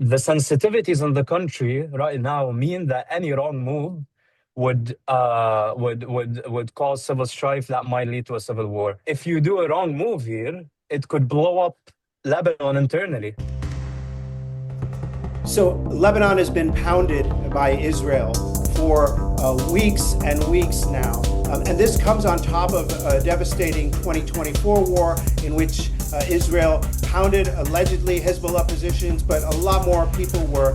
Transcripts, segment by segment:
the sensitivities in the country right now mean that any wrong move would cause civil strife that might lead to a civil war. If you do a wrong move here, it could blow up Lebanon internally. So Lebanon has been pounded by Israel for weeks and weeks now. And this comes on top of a devastating 2024 war in which Israel pounded allegedly Hezbollah positions, but a lot more people were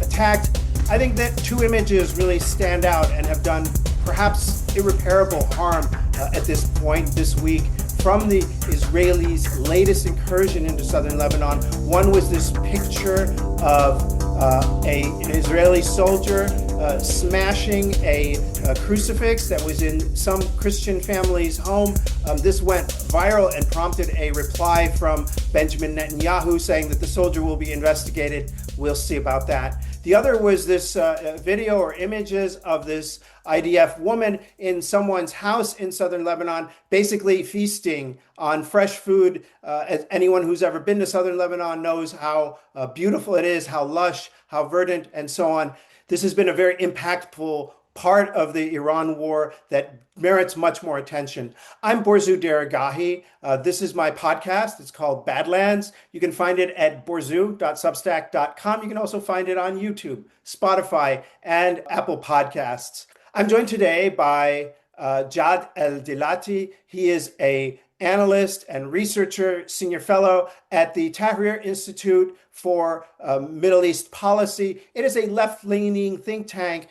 attacked. I think that two images really stand out and have done perhaps irreparable harm at this point this week from the Israelis' latest incursion into southern Lebanon. One was this picture of an Israeli soldier smashing a crucifix that was in some Christian family's home. This went viral and prompted a reply from Benjamin Netanyahu saying that the soldier will be investigated. We'll see about that. The other was this video or images of this IDF woman in someone's house in southern Lebanon, basically feasting on fresh food. As anyone who's ever been to southern Lebanon knows how beautiful it is, how lush, how verdant, and so on. This has been a very impactful part of the Iran war that merits much more attention. I'm Borzu Deragahi. This is my podcast. It's called Badlands. You can find it at borzu.substack.com. You can also find it on YouTube, Spotify, and Apple Podcasts. I'm joined today by Jad al-Dilati. He is an analyst and researcher, senior fellow at the Tahrir Institute for Middle East Policy. It is a left-leaning think tank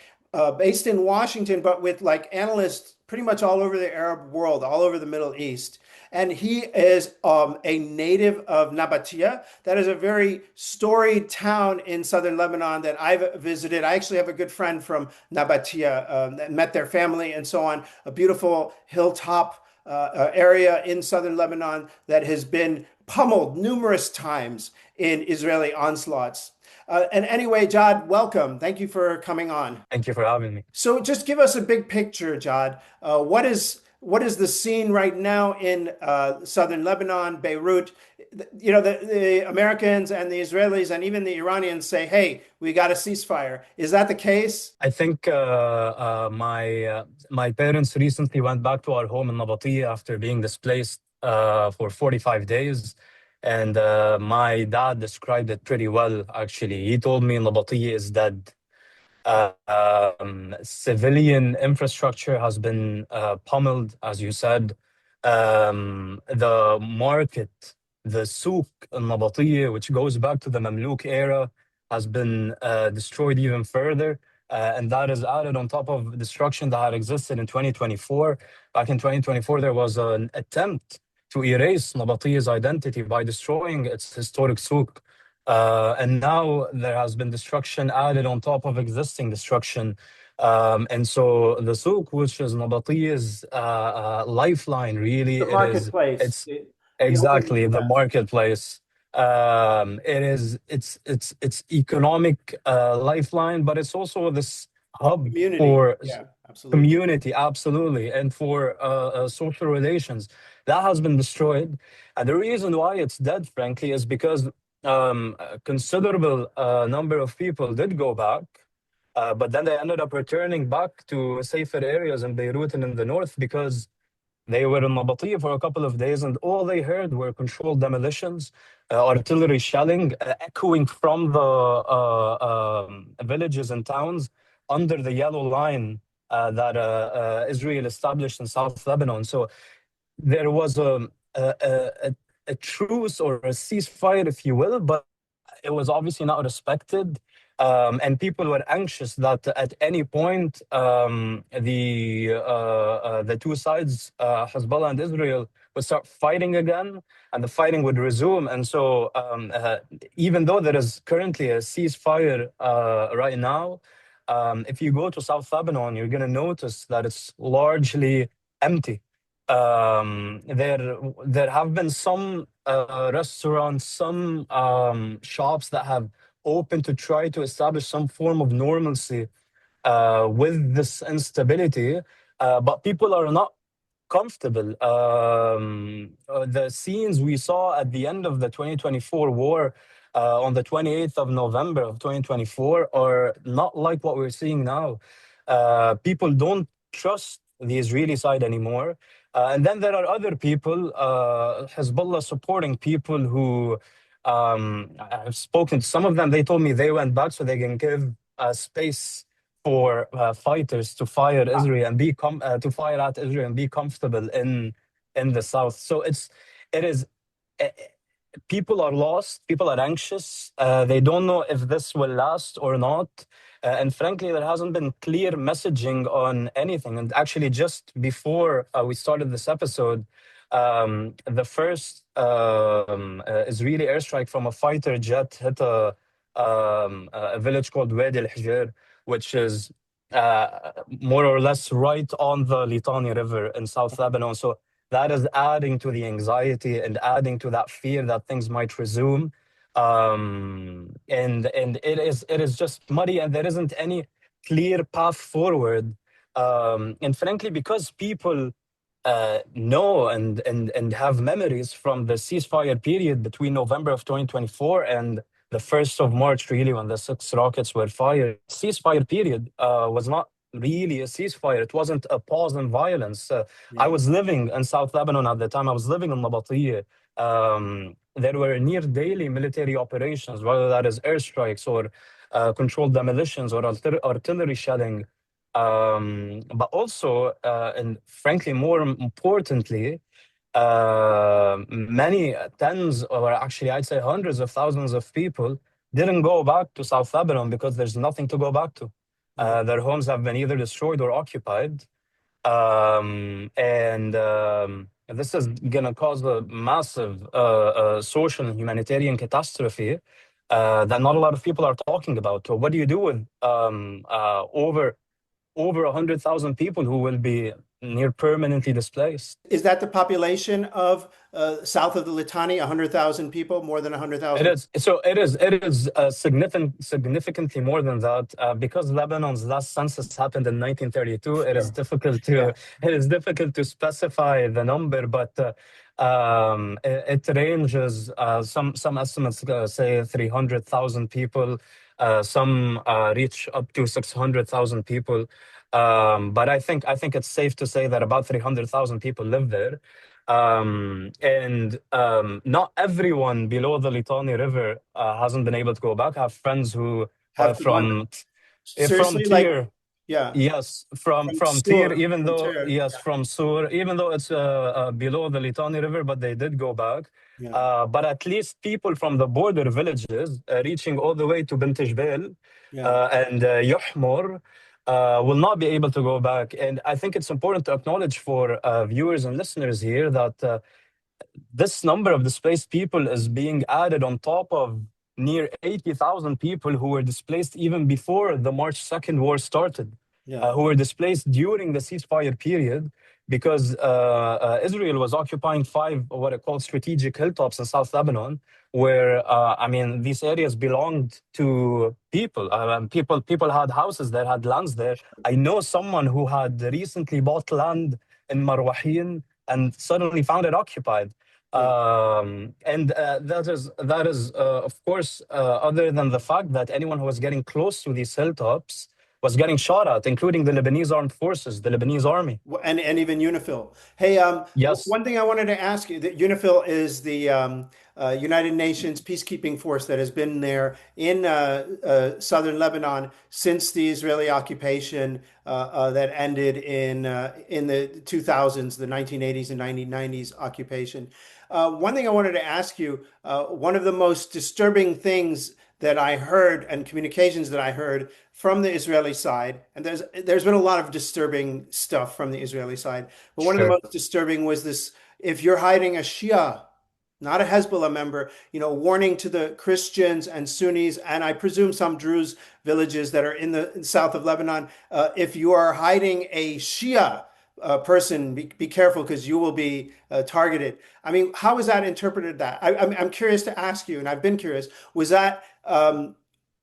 based in Washington, but with analysts pretty much all over the Arab world, all over the Middle East. And he is a native of Nabatiyeh. That is a very storied town in southern Lebanon that I've visited. I actually have a good friend from Nabatiyeh, met their family and so on. A beautiful hilltop area in southern Lebanon that has been pummeled numerous times in Israeli onslaughts. And anyway, Jad, welcome. Thank you for coming on. Thank you for having me. So just give us a big picture, Jad. What is the scene right now in southern Lebanon, Beirut? You know, the Americans and the Israelis and even the Iranians say, hey, we got a ceasefire. Is that the case? I think my parents recently went back to our home in Nabatiyeh after being displaced for 45 days. And my dad described it pretty well, actually. He told me Nabatiyeh is dead. Civilian infrastructure has been pummeled, as you said. The market, the souk in Nabatiyeh, which goes back to the Mamluk era, has been destroyed even further. And that is added on top of destruction that had existed in 2024. Back in 2024, there was an attempt to erase Nabatiyeh's identity by destroying its historic souk. And now there has been destruction added on top of existing destruction. And so the souk, which is Nabatiyeh's lifeline, really, the marketplace. It's exactly the marketplace. It's economic lifeline, but it's also this hub Community. for Absolutely. community, absolutely, and for social relations. That has been destroyed. And the reason why it's dead, frankly, is because a considerable number of people did go back, but then they ended up returning back to safer areas in Beirut and in the north because they were in Nabatiyeh for a couple of days and all they heard were controlled demolitions, artillery shelling, echoing from the villages and towns under the yellow line that Israel established in South Lebanon. So there was a truce or a ceasefire, if you will, but it was obviously not respected. And people were anxious that at any point the two sides, Hezbollah and Israel, would start fighting again, and the fighting would resume. And so even though there is currently a ceasefire right now, if you go to South Lebanon, you're going to notice that it's largely empty. There have been some restaurants, some shops that have opened to try to establish some form of normalcy with this instability, but people are not comfortable. The scenes we saw at the end of the 2024 war on the 28th of November of 2024 are not like what we're seeing now. People don't trust the Israeli side anymore. And then there are other people, Hezbollah supporting people who I've spoken to some of them. They told me they went back so they can give space for fighters to fire Israel and to fire at Israel and be comfortable in the south. So it is. Uh, People are lost, people are anxious, they don't know if this will last or not. And frankly, there hasn't been clear messaging on anything. And actually, just before we started this episode, the first Israeli airstrike from a fighter jet hit a village called Wadi al-Hijr, which is more or less right on the Litani River in South Lebanon. So that is adding to the anxiety and adding to that fear that things might resume. And it is just muddy, and there isn't any clear path forward. And frankly, because people know and have memories from the ceasefire period between November of 2024 and the 1st of March, really, when the 6 rockets were fired. Ceasefire period was not really a ceasefire. It wasn't a pause in violence. I was living in South Lebanon at the time. I was living in Nabatiyeh. There were near daily military operations, whether that is airstrikes or controlled demolitions or artillery shelling. But also, and frankly, more importantly, many tens, or actually, I'd say hundreds of thousands of people didn't go back to South Lebanon because there's nothing to go back to. Their homes have been either destroyed or occupied. And this is going to cause a massive social and humanitarian catastrophe that not a lot of people are talking about. So what do you do with over 100,000 people who will be near permanently displaced? Is that the population of south of the Litani, 100,000 people, more than 100,000? It is. So it is significantly more than that because Lebanon's last census happened in 1932. It is difficult to specify the number, but it ranges. Some estimates say 300,000 people. Some reach up to 600,000 people. But I think it's safe to say that about 300,000 people live there. And not everyone below the Litani River hasn't been able to go back. I have friends who are Have gone from seriously, like, Tyre. yeah, Yes, from Tyre, Sur, from Tyre. from Sur, even though it's below the Litani River, but they did go back. Yeah, But at least people from the border villages reaching all the way to Bint Jbeil yeah, and Yuhmor will not be able to go back. And I think it's important to acknowledge for viewers and listeners here that this number of displaced people is being added on top of near 80,000 people who were displaced even before the March 2nd war started, yeah, who were displaced during the ceasefire period because Israel was occupying 5 what are called strategic hilltops in South Lebanon, where, I mean, these areas belonged to people. People had houses there, had lands there. I know someone who had recently bought land in Marwahin and suddenly found it occupied. And that is of course, other than the fact that anyone who was getting close to these hilltops was getting shot at, including the Lebanese armed forces, the Lebanese army. and even UNIFIL. Hey, Yes, one thing I wanted to ask you, that UNIFIL is the United Nations peacekeeping force that has been there in southern Lebanon since the Israeli occupation that ended in the 2000s, the 1980s and 1990s occupation. One thing I wanted to ask you, one of the most disturbing things that I heard and communications that I heard from the Israeli side, and there's been a lot of disturbing stuff from the Israeli side, but one of the sure. most disturbing was this: if you're hiding a Shia, not a Hezbollah member, warning to the Christians and Sunnis, and I presume some Druze villages that are in the south of Lebanon, if you are hiding a Shia person, be careful because you will be targeted. I mean, how is that interpreted? That I'm curious to ask you, and I've been curious. Was that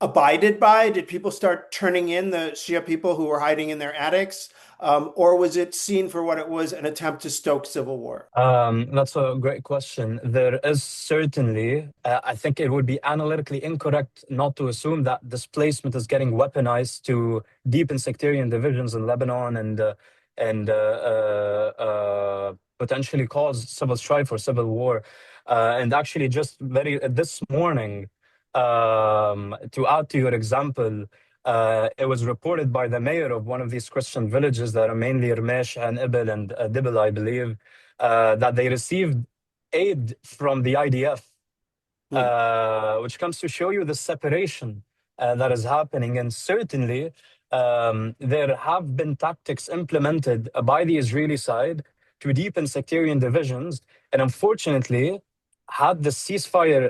abided by? Did people start turning in the Shia people who were hiding in their attics? Or was it seen for what it was, an attempt to stoke civil war? That's a great question. There is certainly, I think it would be analytically incorrect not to assume that displacement is getting weaponized to deepen sectarian divisions in Lebanon and potentially cause civil strife or civil war. And actually, just very this morning, to add to your example, it was reported by the mayor of one of these Christian villages that are mainly Ramesh and Ibil and Dibil, I believe, that they received aid from the IDF, Hmm. which comes to show you the separation that is happening. And certainly, there have been tactics implemented by the Israeli side to deepen sectarian divisions. And unfortunately, had the ceasefire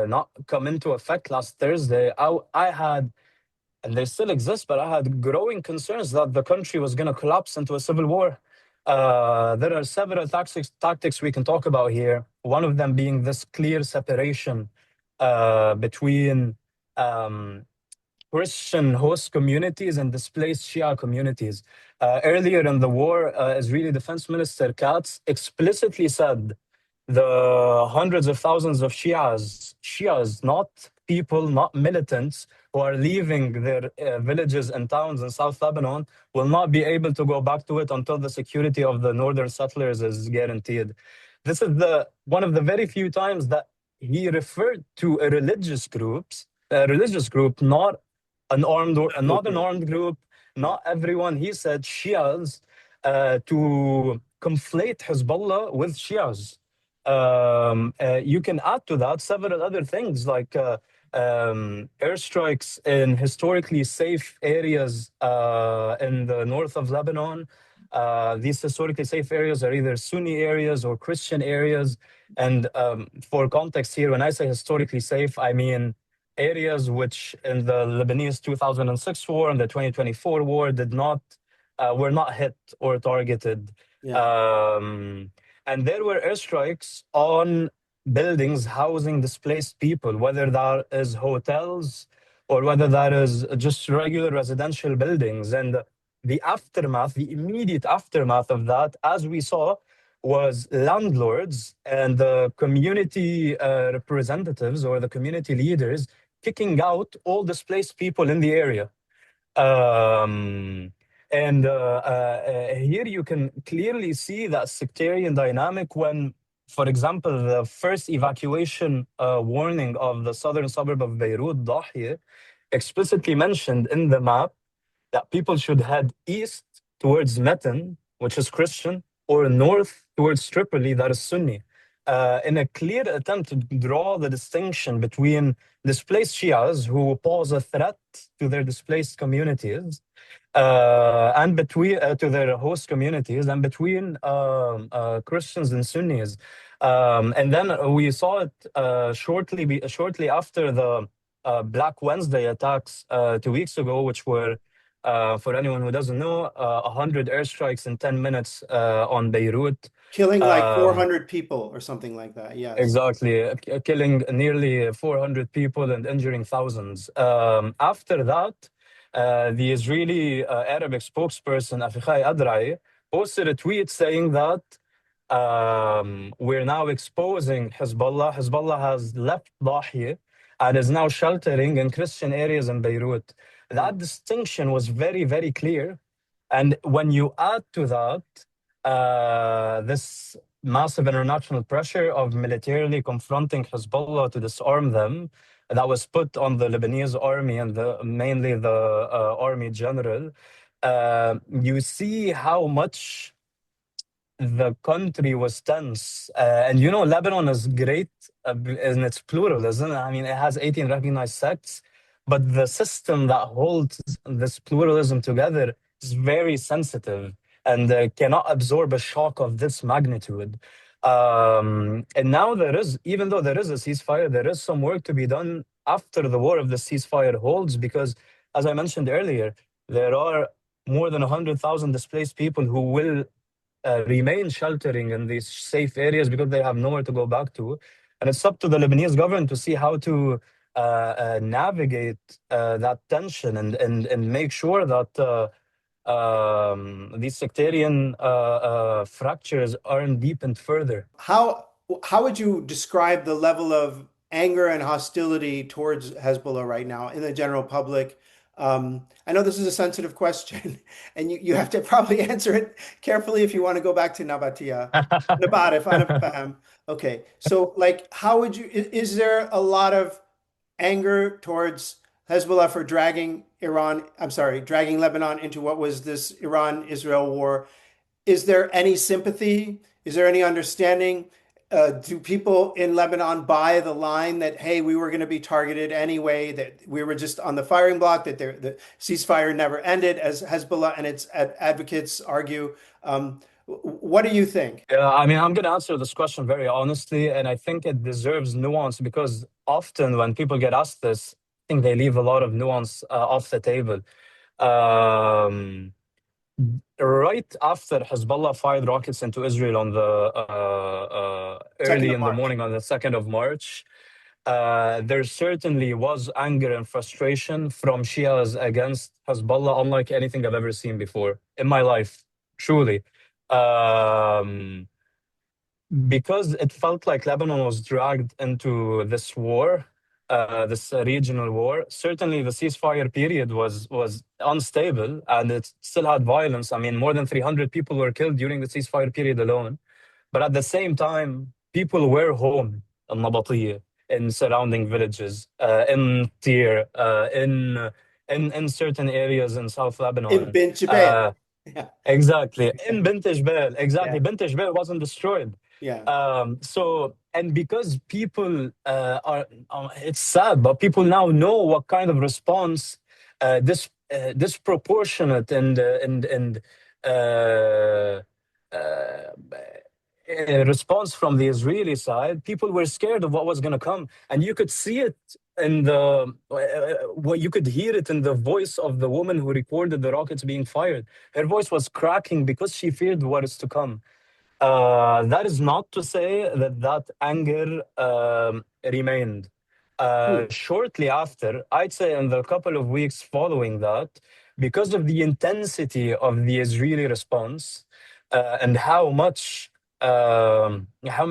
not come into effect last Thursday, I had, and they still exist, but I had growing concerns that the country was going to collapse into a civil war. There are several tactics we can talk about here. One of them being this clear separation between Christian host communities and displaced Shia communities. Earlier in the war, Israeli Defense Minister Katz explicitly said the hundreds of thousands of Shias, not people, not militants, who are leaving their villages and towns in South Lebanon, will not be able to go back to it until the security of the northern settlers is guaranteed. This is one of the very few times that he referred to a religious group, not an armed or not an armed group, not everyone. He said Shias to conflate Hezbollah with Shias. You can add to that several other things like airstrikes in historically safe areas in the north of Lebanon. These historically safe areas are either Sunni areas or Christian areas. And for context here, when I say historically safe, I mean areas which in the Lebanese 2006 war and the 2024 war were not hit or targeted. Yeah. And there were airstrikes on buildings housing displaced people, whether that is hotels or whether that is just regular residential buildings. And the immediate aftermath of that, as we saw, was landlords and the community representatives or the community leaders kicking out all displaced people in the area. And here you can clearly see that sectarian dynamic when, for example, the first evacuation warning of the southern suburb of Beirut, Tahrir, explicitly mentioned in the map that people should head east towards Meten, which is Christian, or north towards Tripoli, that is Sunni, in a clear attempt to draw the distinction between displaced Shias who pose a threat to their displaced communities and between to their host communities and between Christians and Sunnis. And then we saw it shortly after the Black Wednesday attacks 2 weeks ago, which were, for anyone who doesn't know, 100 airstrikes in 10 minutes on Beirut. Killing like 400 people or something like that. Yes. Exactly, killing nearly 400 people and injuring thousands. After that, the Israeli Arabic spokesperson Afichai Adrai posted a tweet saying that we're now exposing Hezbollah. Hezbollah has left Tahrir and is now sheltering in Christian areas in Beirut. That distinction was very, very clear. And when you add to that this massive international pressure of militarily confronting Hezbollah to disarm them, that was put on the Lebanese army and mainly the army general, you see how much the country was tense. And you know, Lebanon is great in its pluralism. I mean, it has 18 recognized sects, but the system that holds this pluralism together is very sensitive and cannot absorb a shock of this magnitude. And now even though there is a ceasefire, there is some work to be done after the war of the ceasefire holds, because as I mentioned earlier, there are more than 100,000 displaced people who will remain sheltering in these safe areas because they have nowhere to go back to. And it's up to the Lebanese government to see how to navigate that tension and make sure that these sectarian fractures aren't deepened further. How would you describe the level of anger and hostility towards Hezbollah right now in the general public? I know this is a sensitive question, and you have to probably answer it carefully if you want to go back to Nabatiyeh. Nabatif, أنا فاهم. Okay, so like, how would you? Is there a lot of anger towards Hezbollah for dragging Iran? I'm sorry, dragging Lebanon into what was this Iran-Israel war? Is there any sympathy? Is there any understanding? Do people in Lebanon buy the line that, hey, we were going to be targeted anyway, that we were just on the firing block, that the ceasefire never ended, as Hezbollah and its advocates argue? What do you think? I mean, I'm going to answer this question very honestly, and I think it deserves nuance because often when people get asked this, I think they leave a lot of nuance off the table. Um, right after Hezbollah fired rockets into Israel on the Second early of in the March. morning on the 2nd of March, there certainly was anger and frustration from Shias against Hezbollah, unlike anything I've ever seen before in my life, truly. Um, because it felt like Lebanon was dragged into this war, this regional war. Certainly, the ceasefire period was unstable, and it still had violence. I mean, more than 300 people were killed during the ceasefire period alone. But at the same time, people were home in Nabatiyeh, in surrounding villages, in Tyre, in certain areas in South In Lebanon. Bint Jbeil. Uh, Yeah, Exactly. In Bint Jbeil, exactly. yeah, Bint Jbeil wasn't destroyed. yeah. So, and because people it's sad, but people now know what kind of response this disproportionate and uh, uh, response from the Israeli side, people were scared of what was going to come, and you could see it in the what you could hear it in the voice of the woman who recorded the rockets being fired. Her voice was cracking because she feared what is to come. That is not to say that that anger remained. Hmm. Shortly after, I'd say in the couple of weeks following that, because of the intensity of the Israeli response and how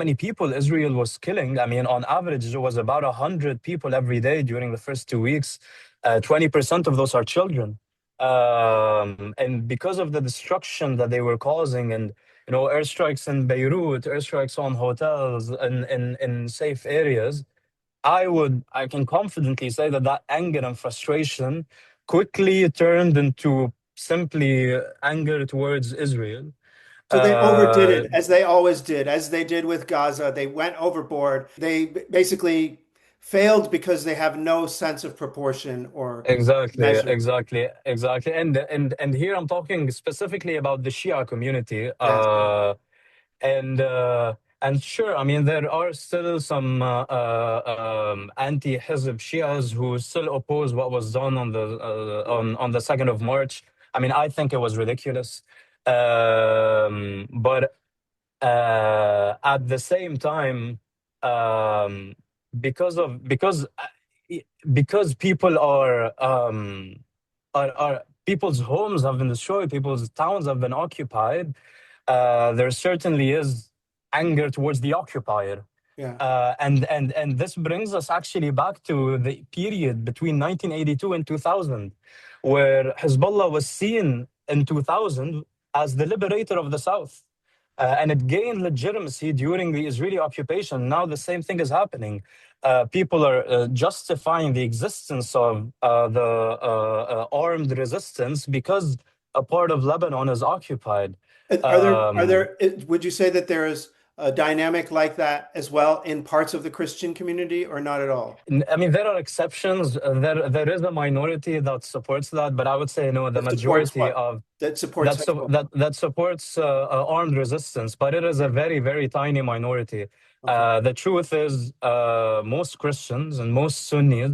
many people Israel was killing. I mean, on average, it was about 100 people every day during the first 2 weeks. 20% of those are children. And because of the destruction that they were causing and airstrikes in Beirut, airstrikes on hotels and in safe areas, I can confidently say that that anger and frustration quickly turned into simply anger towards Israel. So they overdid Uh, it, as they always did, as they did with Gaza. They went overboard. They basically failed because they have no sense of proportion or exactly, measure. exactly, exactly. And here I'm talking specifically about the Shia community. Yes. And and sure, I mean there are still some anti-Hizb Shias who still oppose what was done on the 2nd of March. I mean, I think it was ridiculous, but at the same time, um, because people are people's homes have been destroyed, people's towns have been occupied. There certainly is anger towards the occupier. Yeah. And this brings us actually back to the period between 1982 and 2000, where Hezbollah was seen in 2000 as the liberator of the South. And it gained legitimacy during the Israeli occupation. Now the same thing is happening. People are justifying the existence of armed resistance because a part of Lebanon is occupied. Um, Would you say that there is a dynamic like that as well in parts of the Christian community or not at all? I mean, there are exceptions. There is a minority that supports that, but I would say no. The That supports majority what? of That supports Hezbollah. that supports armed resistance, but it is a very very tiny minority. Okay. The truth is, most Christians and most Sunnis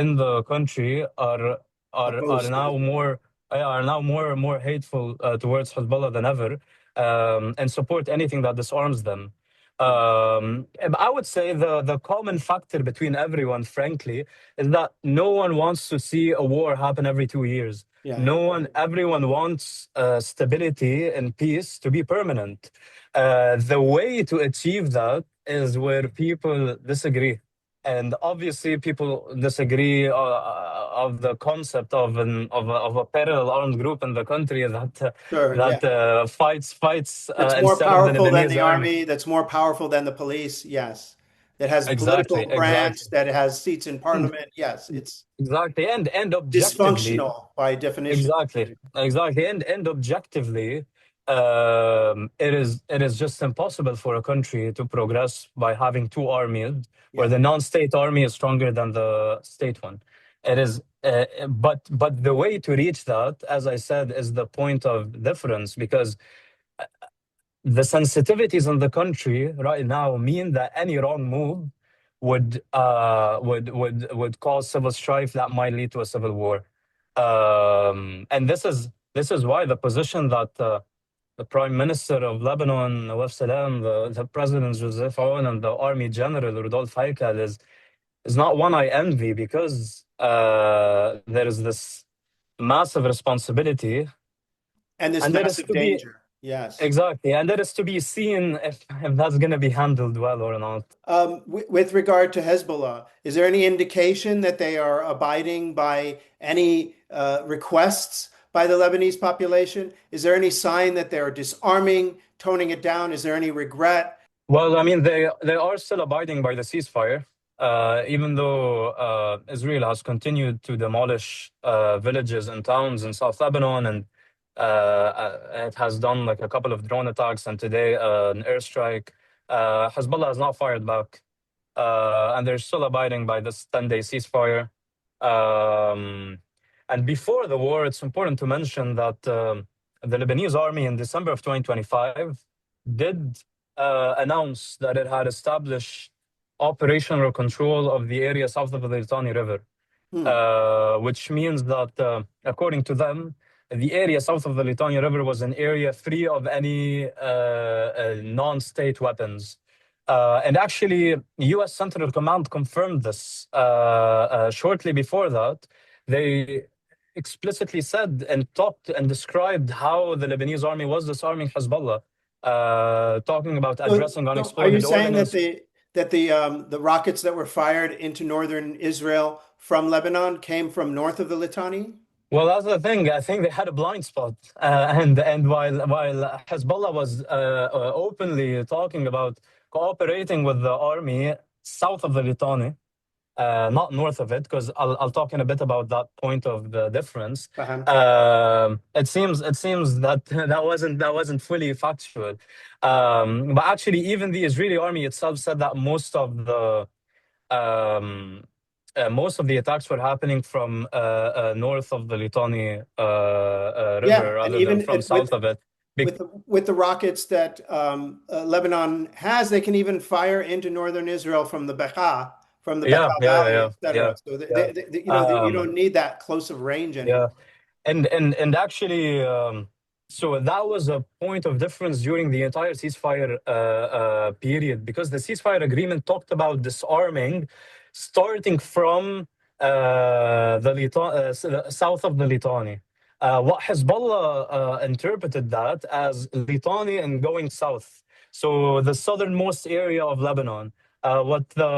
in the country are Opposed to now Hezbollah. more hateful towards Hezbollah than ever, and support anything that disarms them. I would say the common factor between everyone, frankly, is that no one wants to see a war happen every 2 years. Yeah. No one, everyone wants stability and peace to be permanent. The way to achieve that is where people disagree. And obviously, people disagree of the concept of a parallel armed group in the country that Sure. Yeah. fights That's more instead of the powerful than Lebanese the army. army. That's more powerful than the police. Yes. That has Exactly, political exactly, branch, that has seats in and parliament. Yes. It's exactly, and objectively, dysfunctional by definition. exactly, exactly, and objectively, it is just impossible for a country to progress by having two armies, where Yeah. the non-state army is stronger than the state one. It is, but the way to reach that, as I said, is the point of difference, because the sensitivities in the country right now mean that any wrong move would cause civil strife that might lead to a civil war. And this is why the position that the Prime Minister of Lebanon, Nawaf Salam, the President Joseph Aoun, and the Army General Rudolf Haikal is not one I envy, because there is this massive responsibility, And this and there is massive to be. danger. Yes. Exactly, and that is to be seen if that's going to be handled well or not. With regard to Hezbollah, is there any indication that they are abiding by any requests by the Lebanese population? Is there any sign that they're disarming, toning it down? Is there any regret? Well, I mean, they are still abiding by the ceasefire, even though Israel has continued to demolish villages and towns in South Lebanon, and it has done like a couple of drone attacks, and today an airstrike. Hezbollah has not fired back, and they're still abiding by this 10-day ceasefire. Um, and before the war, it's important to mention that the Lebanese army in December of 2025 did announced that it had established operational control of the area south of the Litani River, Hmm. which means that, according to them, the area south of the Litani River was an area free of any non-state weapons. And actually, U.S. Central Command confirmed this shortly before that. They explicitly said and talked and described how the Lebanese army was disarming Hezbollah, talking about addressing So are you unexploded saying that ordnance. the rockets that were fired into northern Israel from Lebanon came from north of the Litani? Well, that's the thing. I think they had a blind spot, and while Hezbollah was openly talking about cooperating with the army south of the Litani, not north of it, because I'll talk in a bit about that point of the difference. Uh-huh. It seems that that wasn't fully factual, but actually, even the Israeli army itself said that um, most of the attacks were happening from north of the Litani Yeah, River and rather than even from south of it. with the rockets that Lebanon has, they can even fire into northern Israel from the Bekaa Yeah, yeah, yeah, Valley, yeah, etc. yeah, So yeah. you don't need that close of range Yeah, anymore. and actually, so that was a point of difference during the entire ceasefire period, because the ceasefire agreement talked about disarming, starting from south of the Litani. What Hezbollah interpreted that as Litani and going south, so the southernmost area of Lebanon. What the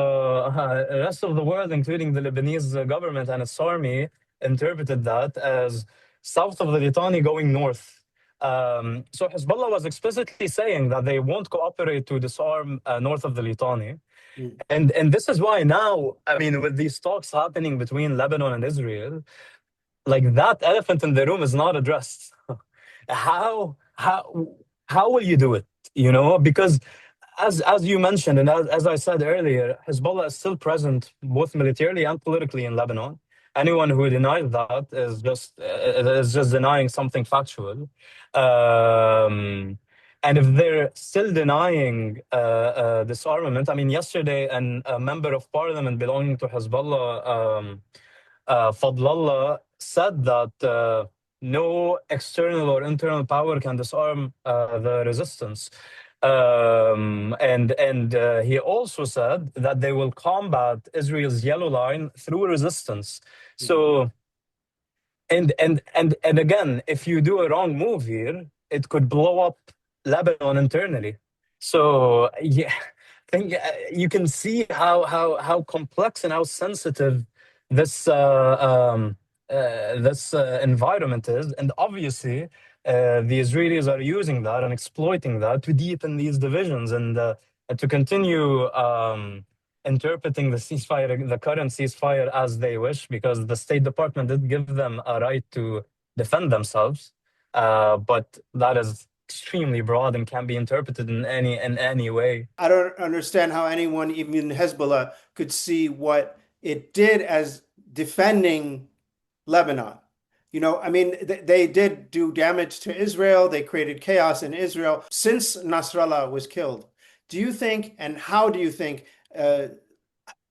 rest of the world, including the Lebanese government and its army, interpreted that as south of the Litani going north. So Hezbollah was explicitly saying that they won't cooperate to disarm north of the Litani. Mm. And this is why now, I mean, with these talks happening between Lebanon and Israel, like, that elephant in the room is not addressed. how how how will you do it? Because as you mentioned, and as I said earlier, Hezbollah is still present both militarily and politically in Lebanon. Anyone who denies that is just denying something factual. And if they're still denying disarmament, I mean, yesterday, a member of parliament belonging to Hezbollah, Fadlallah, said that no external or internal power can disarm the resistance. And he also said that they will combat Israel's yellow line through resistance. Mhm. So, and again, if you do a wrong move here, it could blow up Lebanon internally. So yeah, think you can see how complex and how sensitive this environment is, and obviously the Israelis are using that and exploiting that to deepen these divisions and to continue interpreting the ceasefire, the current ceasefire, as they wish, because the State Department did give them a right to defend themselves, but that is extremely broad and can be interpreted in any way. I don't understand how anyone, even Hezbollah, could see what it did as defending Lebanon. I mean, they did do damage to Israel. They created chaos in Israel since Nasrallah was killed. Do you think, and how do you think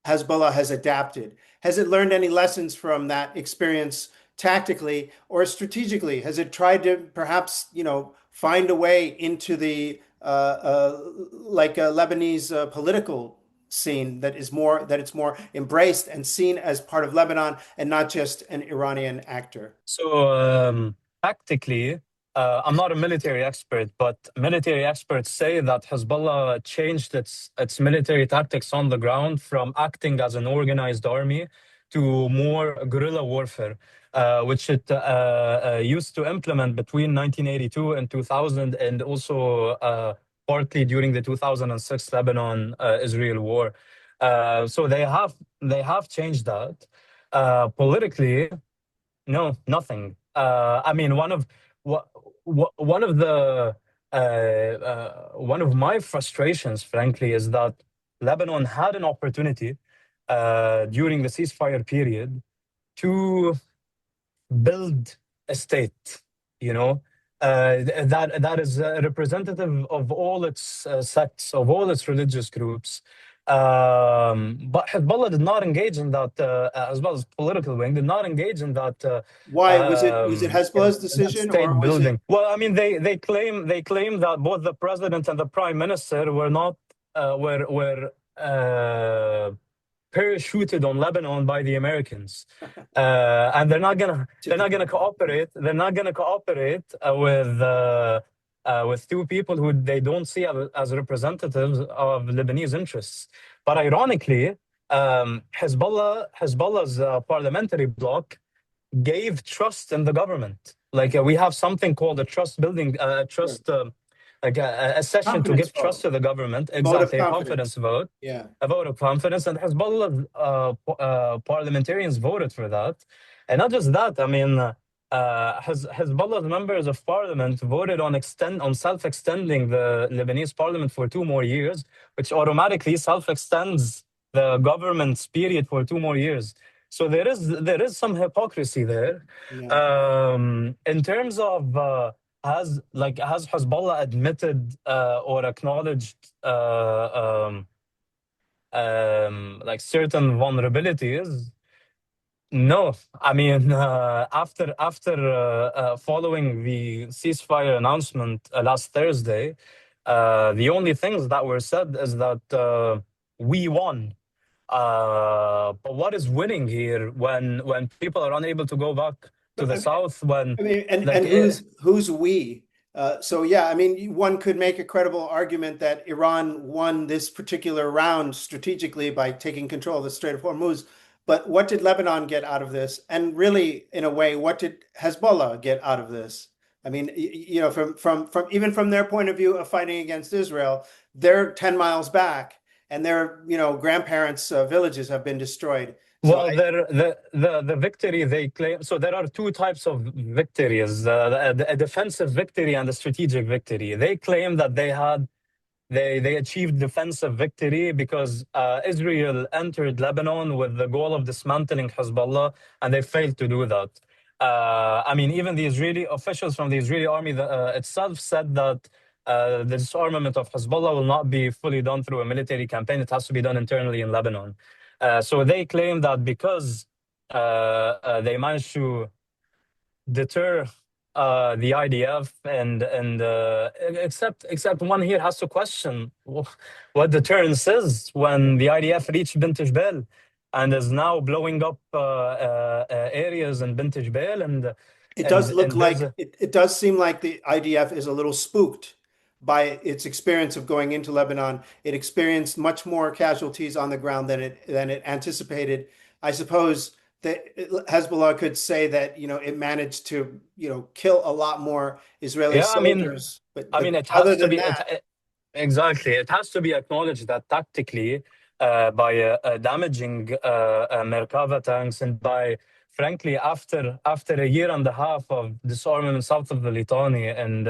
Hezbollah has adapted? Has it learned any lessons from that experience tactically or strategically? Has it tried to perhaps, find a way into the like a Lebanese political scene that it's more embraced and seen as part of Lebanon and not just an Iranian actor? So tactically, I'm not a military expert, but military experts say that Hezbollah changed its military tactics on the ground from acting as an organized army to more guerrilla warfare, which it used to implement between 1982 and 2000, and also partly during the 2006 Lebanon-Israel war. So they have changed that. Politically, no, nothing. I mean, wha- one of the one of my frustrations, frankly, is that Lebanon had an opportunity during the ceasefire period to build a state, you know, that is representative of all its sects, of all its religious groups. But Hezbollah did not engage in that, as well as political wing, did not engage in that Why was it Hezbollah's in that decision or state was it building. Well, I mean, they claim that both the president and the prime minister were not were parachuted on Lebanon by the Americans, and typical? They're not gonna cooperate with two people who they don't see as representatives of Lebanese interests. But ironically, Hezbollah's parliamentary bloc gave trust in the government. Like we have something called a trust building, Sure. trust, like a session to Confidence give trust vote, to the government. vote of Exactly, a confidence confidence. vote, Yeah. a vote of confidence, and Hezbollah parliamentarians voted for that. And not just that, I mean, Hezbollah's members of parliament voted on self-extending the Lebanese parliament for 2 more years, which automatically self-extends the government's period for 2 more years. So there is some hypocrisy there. Yeah. In terms of has Hezbollah admitted or acknowledged like certain vulnerabilities? No, I mean after following the ceasefire announcement last Thursday, the only things that were said is that we won. But what is winning here when people are unable to go back to But the south? When I mean, and like eh, who's we? So yeah, I mean, one could make a credible argument that Iran won this particular round strategically by taking control of the Strait of Hormuz. But what did Lebanon get out of this? And really, in a way, what did Hezbollah get out of this? I mean, from even from their point of view of fighting against Israel, they're 10 miles back, and their grandparents' villages have been destroyed. So well, the victory they claim. So there are two types of victories: a defensive victory and a strategic victory. They claim that they achieved defensive victory because Israel entered Lebanon with the goal of dismantling Hezbollah, and they failed to do that. I mean, even the Israeli officials from the Israeli army itself said that the disarmament of Hezbollah will not be fully done through a military campaign. It has to be done internally in Lebanon. So they claim that because they managed to deter the IDF and except one here has to question what deterrence is when the IDF reached Bint Jbeil and is now blowing up areas in Bint Jbeil It does look and there's like a it does seem like the IDF is a little spooked by its experience of going into Lebanon. It experienced much more casualties on the ground than it anticipated. I suppose that Hezbollah could say that, it managed to, kill a lot more Israeli yeah, soldiers, I mean, but it other has to than be that, exactly. It has to be acknowledged that tactically, by damaging Merkava tanks and by, frankly, after a year and a half of disarmament south of the Litani and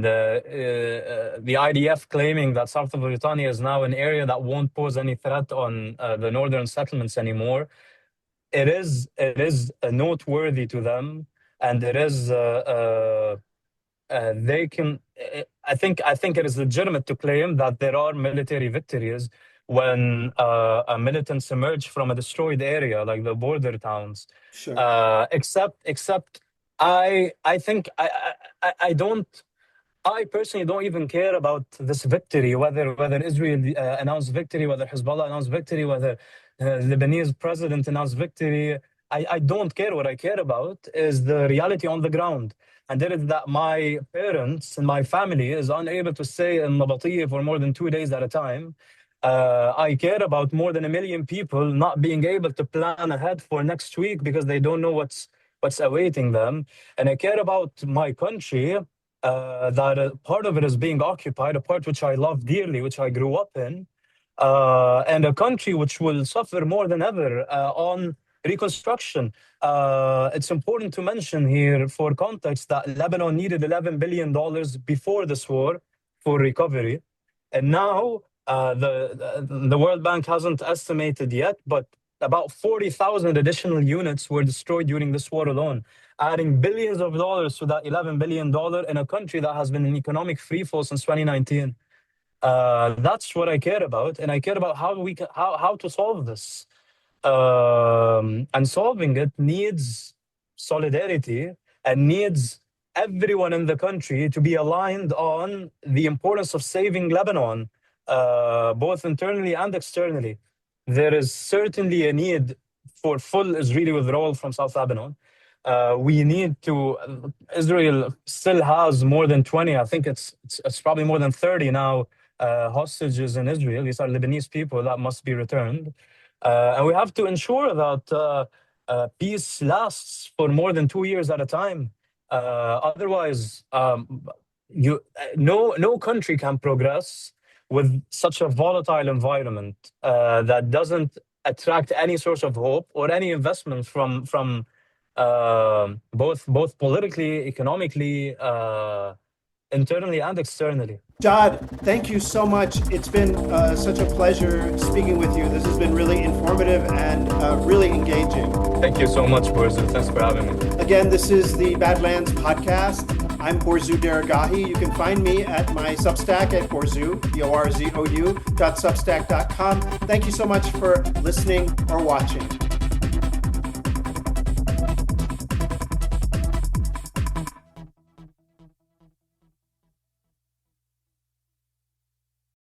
the IDF claiming that south of the Litani is now an area that won't pose any threat on the northern settlements anymore. It is noteworthy to them, and it is. They can. I think it is legitimate to claim that there are military victories when militants emerge from a destroyed area like the border towns. sure. Except, I think I don't. I personally don't even care about this victory, whether Israel announced victory, whether Hezbollah announced victory, whether Lebanese president announced victory. I don't care. What I care about is the reality on the ground. And that is that my parents and my family is unable to stay in Nabatiyeh for more than 2 days at a time. I care about more than 1 million people not being able to plan ahead for next week because they don't know what's awaiting them. And I care about my country, that part of it is being occupied, a part which I love dearly, which I grew up in, and a country which will suffer more than ever on reconstruction. It's important to mention here, for context, that Lebanon needed $11 billion before this war for recovery. And now the World Bank hasn't estimated yet, but about 40,000 additional units were destroyed during this war alone, adding billions of dollars to that $11 billion in a country that has been in economic freefall since 2019. That's what I care about, and I care about how to solve this. And solving it needs solidarity and needs everyone in the country to be aligned on the importance of saving Lebanon, both internally and externally. There is certainly a need for full Israeli withdrawal from South Lebanon. We need to. Israel still has more than 20. I think it's probably more than 30 now. Hostages in Israel. These are Lebanese people that must be returned, and we have to ensure that peace lasts for more than 2 years at a time. Otherwise, no country can progress with such a volatile environment that doesn't attract any source of hope or any investment from both politically, economically, internally, and externally. Jad, thank you so much. It's been such a pleasure speaking with you. This has been really informative and really engaging. Thank you so much, Borzu. Thanks for having me. Again, this is the Badlands Podcast. I'm Borzu Deragahi. You can find me at my Substack at Borzu, BORZOU.substack.com. Thank you so much for listening or watching.